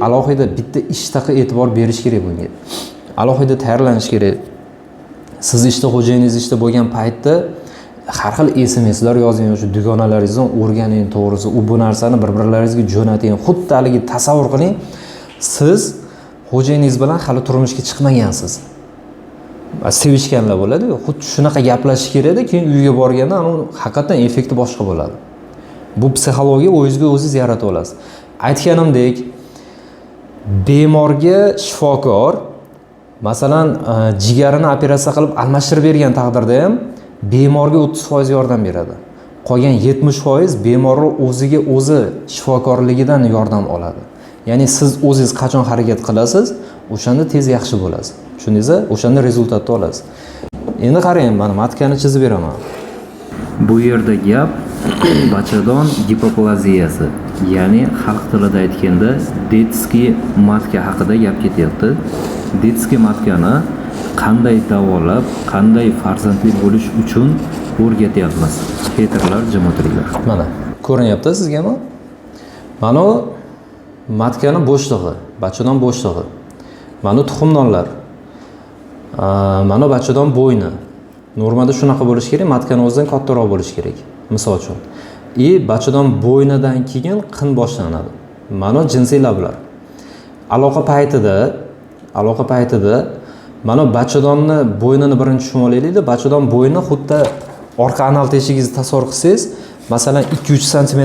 Alohida bitta ishtaqa e'tibor berish kerak bunga. Alohida tayyorlanish kerak. Siz xo'jayingiz bo'lgan paytda har xil SMS-lar yozing, o'sha dugonalaringizdan o'rganing, to'g'risi bu narsani bir-birlaringizga jo'nating. Xuddi haligi tasavvur qiling, siz xo'jayingiz bilan hali turmushga chiqmagansiz. Sevishganlar bo'ladi-ku, xuddi shunaqa gaplashish kerak-da, keyin uyga borganda haqiqatan effekti boshqa bo'ladi. Bu psixologiya o'zingizga o'zingiz yaratib olasiz. Aytganimdek, bemorga shifokor masalan jigarini operatsiya qilib almashtirib bergan taqdirda ham bemorga 30% yordam beradi. Qolgan 70% bemorning o'ziga o'zi shifokorligidan yordam oladi. Ya'ni siz o'zingiz qachon harakat qilasiz, o'shanda tez yaxshi bo'lasiz. Tushundingizmi? O'shanda rezultatni olasiz. Endi qarang, mana matkani chizib beraman. Bu yerda gap bachadon gipoplaziyasi, ya'ni xalq tilida aytganda detskiy matka haqida gap ketyapti. Detskiy matkani qanday davolab, qanday farzandli bo'lish uchun o'rgatyapmiz. Petrlar, jimotrilar. Mana ko'rinyapti sizgami? Mana matkani bo'shlig'i, bachadon bo'shlig'i. Mana tuxumdonlar. Mana bachadon bo'yni. Normada shunaqa bo'lish kerak, matkani o'zidan kattaroq bo'lish kerak. Misol uchun. Bachadon bo'ynidan keyin qin boshlanadi. Mana jinsiy lablar. Aloqa paytida mana bachadonni bo'ynini birinchi tushunib olaylik-da. Bachadon bo'yni xuddi orqa anal teshigingizni tasavvur qilsangiz, masalan 2-3 sm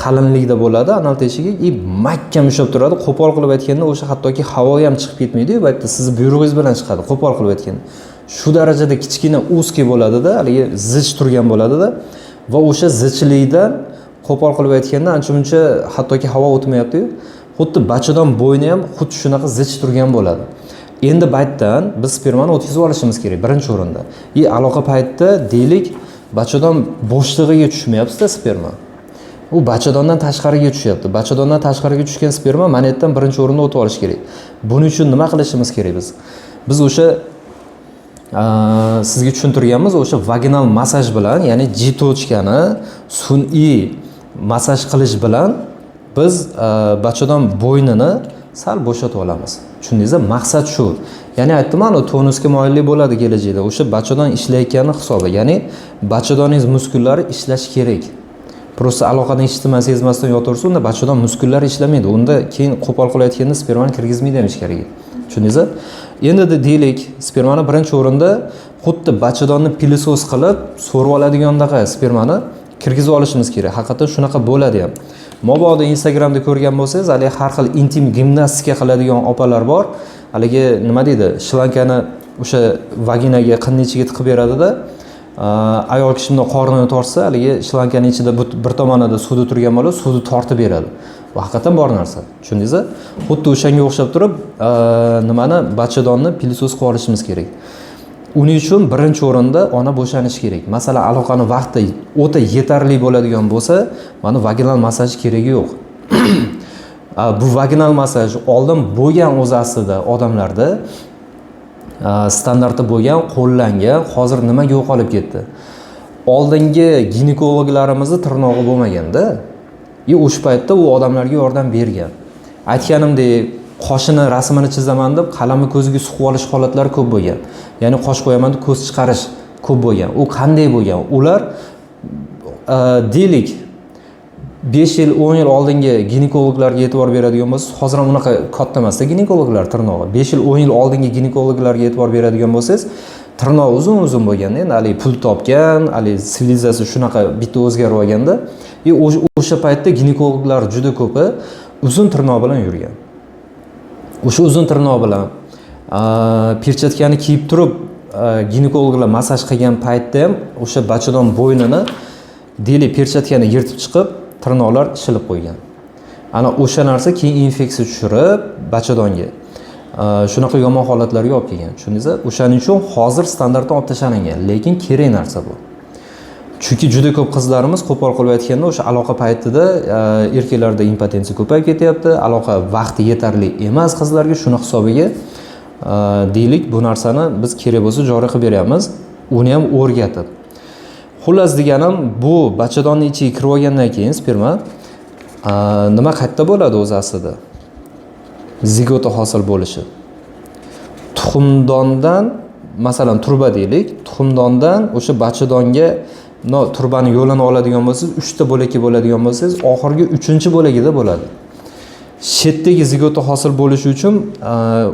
qalinlikda bo'ladi anal teshigi, mahkam ushlab turadi. Qo'pol qilib aytganda o'sha hattoki havo ham chiqib ketmaydi-yu, bu yerda sizni buyrug'ingiz bilan chiqadi, qo'pol qilib aytganda. Shu darajada kichkina узкий bo'ladi-da, haligi zich turgan bo'ladi-da va o'sha zichlikdan qo'pol qilib aytganda ancha-muncha hattoki havo o'tmayapti-yu. Xuddi bachadon bo'yni ham xuddi shunaqa zich turgan bo'ladi. Endi baytdan biz spermani o'tkazib olishimiz kerak birinchi o'rinda. Aloqa paytida deylik, bachadon bo'shlig'iga tushmayapti-da sperma. U bachadondan tashqariga tushyapti. Bachadondan tashqariga tushgan sperma manetdan birinchi o'rinda o'tib olish kerak. Buning uchun nima qilishimiz kerak biz? Biz o'sha sizga tushuntirganmiz, o'sha vaginal massaj bilan, ya'ni jitochkani sun'iy massaj qilish bilan biz bachadon bo'ynini sal bo'shatib olamiz. Tushundingizmi? Maqsad shu. Ya'ni aytdim-ku, tonusga moyillik bo'ladi kelajakda. O'sha bachadon ishlayotgani hisobi, ya'ni bachadoningiz muskullari ishlashi kerak. Prosta aloqadan eshitmay sezmasdan yotaversa, unda bachadon muskullari ishlamaydi. Unda keyin qo'pol qilayotganda spermani kirgizmaydi ham ichkariga. Tushundingizmi? Endi deylik, spermani birinchi o'rinda xuddi bachadonni pilisos qilib so'rib oladigandaqa spermani kirgizib olishimiz kerak. Haqiqatan shunaqa bo'ladi ham. Mobodo Instagramda ko'rgan bo'lsangiz, hali har xil intim gimnastika qiladigan opalar bor. Haligi nima deydi? Shlankani o'sha vaginaga qinning ichiga tiqib beradi-da. Ayol kishi bunday qornini tortsa, haligi shlankani ichida bir tomonida suvda turgan bola suvni tortib beradi. Bu haqiqatan bor narsa. Tushundingizmi? Xuddi o'shanga o'xshab turib, nimani bachadonni pilisos qilib olishimiz kerak. Uning uchun birinchi o'rinda ona bo'shanishi kerak. Masalan, aloqani vaqti o'ta yetarli bo'ladigan bo'lsa, mana vaginal massaj keragi yo'q. Bu vaginal massaj oldin bo'lgan o'zi aslida odamlarda standarti bo'lgan, qo'llangan, hozir nimaga yo'qolib ketdi? Oldingi ginekologlarimizni tirnog'i bo'lmaganda, o'sha paytda u odamlarga yordam bergan. Aytganimdek, qoshini rasmini chizaman deb qalamni ko'ziga suqib olish holatlari ko'p bo'lgan. Ya'ni qosh qo'yaman deb ko'z chiqarish ko'p bo'lgan. U qanday bo'lgan? Ular deylik 5 yil, 10 yil oldingi ginekologlarga e'tibor beradigan bo'lsangiz, hozir ham unaqa katta emas-da ginekologlar tirnog'i. 5 yil, 10 yil oldingi ginekologlarga e'tibor beradigan bo'lsangiz, tirnoq uzun-uzun bo'lganda, endi hali pul topgan, hali sivilizatsiya shunaqa bitta o'zgarib olganda, o'sha paytda ginekologlar juda ko'pi uzun tirnoq bilan yurgan. O'sha uzun tirnoq bilan perchatkani kiyib turib ginekologlar massaj qilgan paytda ham o'sha bachadon bo'ynini deylik perchatkani yirtib chiqib tirnoqlar shilib qo'ygan. Ana o'sha narsa keyin infeksiya tushirib bachadonga shunaqa yomon holatlarga olib kelgan. Tushundingizmi? O'shaning uchun hozir standartdan olib tashlangan, lekin kerak narsa bu. Chunki juda ko'p qizlarimiz qo'pol qilib aytganda o'sha aloqa paytida erkaklarda impotensiya ko'payib ketyapti, aloqa vaqti yetarli emas qizlarga, shuni hisobiga deylik bu narsani biz kerak bo'lsa joriy qilib beramiz, uni ham o'rgatib. Xullas deganim, bu bachadonning ichiga kirib olgandan keyin sperma Nima qayerda bo'ladi o'zi aslida? Zigota hosil bo'lishi. Tuxumdondan, masalan, turba deylik, tuxumdondan o'sha bachadonga turbani yo'lini oladigan bo'lsangiz, 3 ta bo'lakka bo'ladigan bo'lsangiz, oxirgi 3-bo'lagida bo'ladi. Shetdagi zigota hosil bo'lishi uchun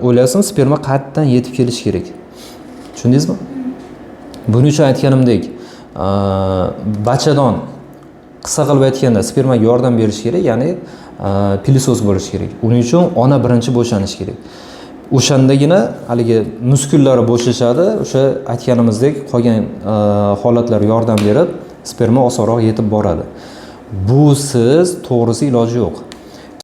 o'ylayapsizmi, sperma qayerdan yetib kelishi kerak. Tushundingizmi? Buning uchun aytganimdek, bachadon qisqa qilib aytganda spermaga yordam berish kerak, ya'ni pilisos bo'lishi kerak. Uning uchun ona birinchi bo'shanishi kerak. O'shandagina haligi muskullari bo'shashadi, o'sha aytganimizdek qolgan holatlar yordam berib, sperma osonroq yetib boradi. Busiz to'g'risi iloji yo'q.